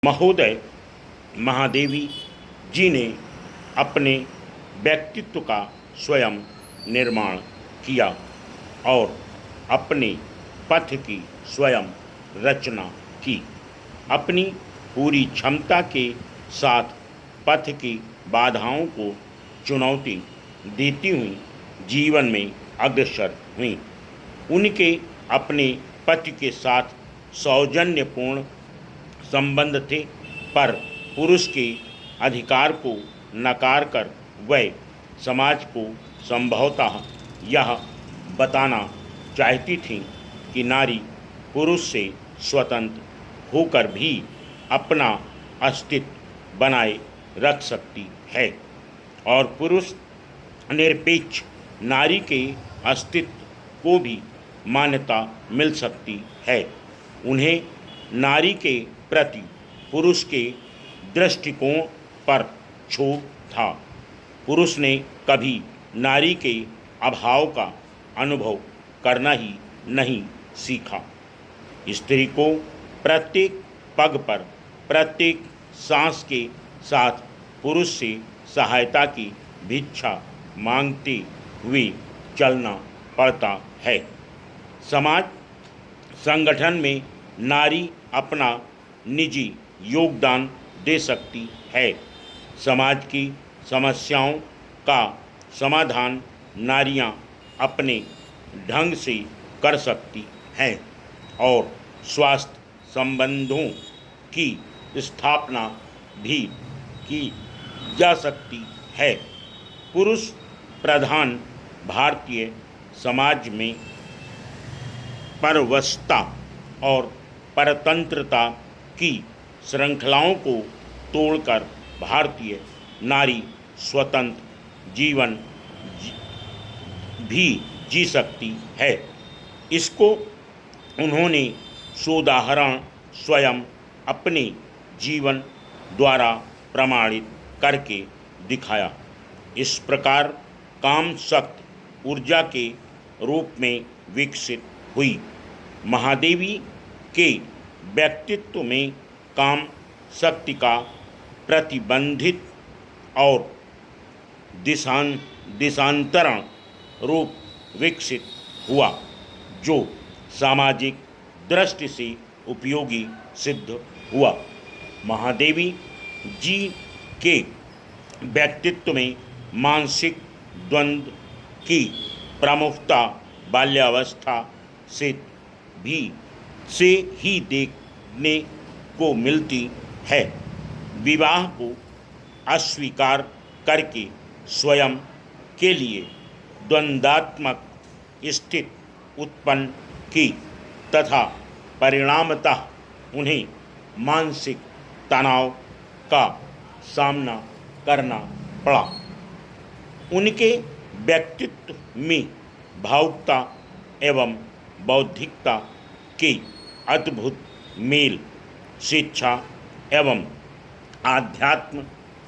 महोदय महादेवी जी ने अपने व्यक्तित्व का स्वयं निर्माण किया और अपने पथ की स्वयं रचना की। अपनी पूरी क्षमता के साथ पथ की बाधाओं को चुनौती देती हुई जीवन में अग्रसर हुई। उनके अपने पति के साथ सौजन्यपूर्ण संबंध थे, पर पुरुष के अधिकार को नकार कर वह समाज को संभवतः यह बताना चाहती थी कि नारी पुरुष से स्वतंत्र होकर भी अपना अस्तित्व बनाए रख सकती है और पुरुष निरपेक्ष नारी के अस्तित्व को भी मान्यता मिल सकती है। उन्हें नारी के प्रति पुरुष के दृष्टिकोण पर क्षोभ था। पुरुष ने कभी नारी के अभाव का अनुभव करना ही नहीं सीखा। स्त्री को प्रत्येक पग पर, प्रत्येक सांस के साथ पुरुष से सहायता की भिक्षा मांगते हुए चलना पड़ता है। समाज संगठन में नारी अपना निजी योगदान दे सकती है। समाज की समस्याओं का समाधान नारियां अपने ढंग से कर सकती हैं और स्वास्थ्य संबंधों की स्थापना भी की जा सकती है। पुरुष प्रधान भारतीय समाज में परवशता और परतंत्रता की श्रृंखलाओं को तोड़कर भारतीय नारी स्वतंत्र जीवन भी जी सकती है। इसको उन्होंने सोदाहरण स्वयं अपने जीवन द्वारा प्रमाणित करके दिखाया। इस प्रकार काम शक्ति ऊर्जा के रूप में विकसित हुई। महादेवी के व्यक्तित्व में काम शक्ति का प्रतिबंधित और दिशांतरण रूप विकसित हुआ, जो सामाजिक दृष्टि से उपयोगी सिद्ध हुआ। महादेवी जी के व्यक्तित्व में मानसिक द्वंद्व की प्रमुखता बाल्यावस्था से ही देखने को मिलती है। विवाह को अस्वीकार करके स्वयं के लिए द्वंद्वात्मक स्थिति उत्पन्न की तथा परिणामतः उन्हें मानसिक तनाव का सामना करना पड़ा। उनके व्यक्तित्व में भावुकता एवं बौद्धिकता के अद्भुत मेल, शिक्षा एवं आध्यात्म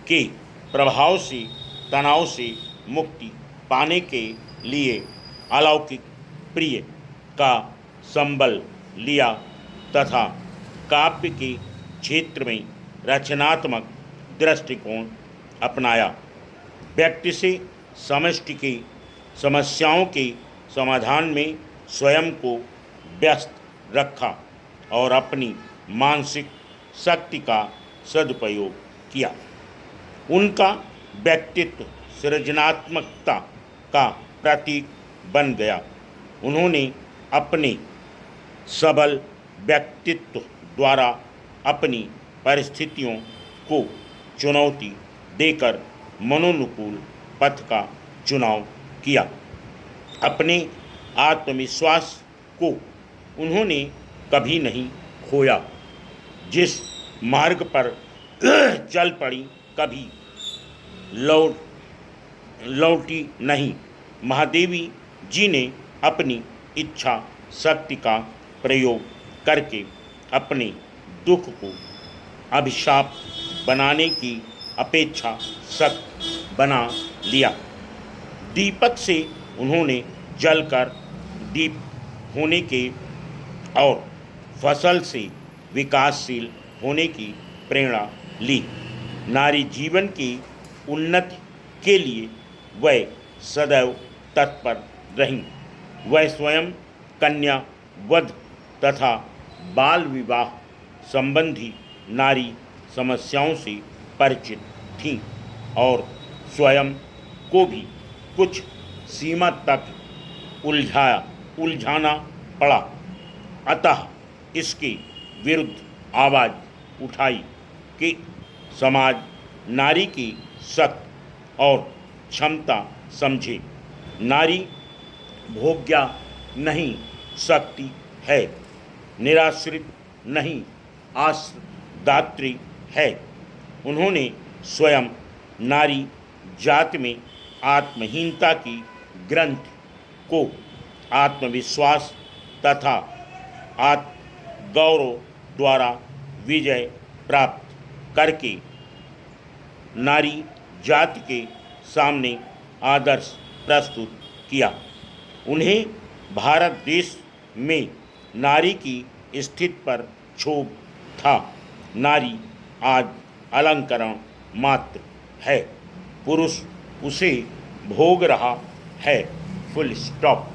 के प्रभाव से तनाव से मुक्ति पाने के लिए अलौकिक प्रिय का संबल लिया तथा काव्य के क्षेत्र में रचनात्मक दृष्टिकोण अपनाया। व्यक्ति से समष्टि की समस्याओं के समाधान में स्वयं को व्यस्त रखा और अपनी मानसिक शक्ति का सदुपयोग किया। उनका व्यक्तित्व सृजनात्मकता का प्रतीक बन गया। उन्होंने अपने सबल व्यक्तित्व द्वारा अपनी परिस्थितियों को चुनौती देकर मनोनुकूल पथ का चुनाव किया। अपने आत्मविश्वास को उन्होंने कभी नहीं खोया। जिस मार्ग पर चल पड़ी कभी लौटी नहीं। महादेवी जी ने अपनी इच्छा शक्ति का प्रयोग करके अपने दुख को अभिशाप बनाने की अपेक्षा सख्त बना लिया। दीपक से उन्होंने जलकर दीप होने के और फसल से विकासशील होने की प्रेरणा ली। नारी जीवन की उन्नति के लिए वह सदैव तत्पर रहीं। वह स्वयं कन्या वध तथा बाल विवाह संबंधी नारी समस्याओं से परिचित थीं और स्वयं को भी कुछ सीमा तक उलझाना पड़ा। अतः इसके विरुद्ध आवाज़ उठाई कि समाज नारी की शक्ति और क्षमता समझे। नारी भोग्या नहीं शक्ति है, निराश्रित नहीं आश्रदात्री है। उन्होंने स्वयं नारी जाति में आत्महीनता की ग्रंथ को आत्मविश्वास तथा आत्मगौरव द्वारा विजय प्राप्त करके नारी जाति के सामने आदर्श प्रस्तुत किया। उन्हें भारत देश में नारी की स्थिति पर क्षोभ था। नारी आज अलंकरण मात्र है, पुरुष उसे भोग रहा है। Full stop.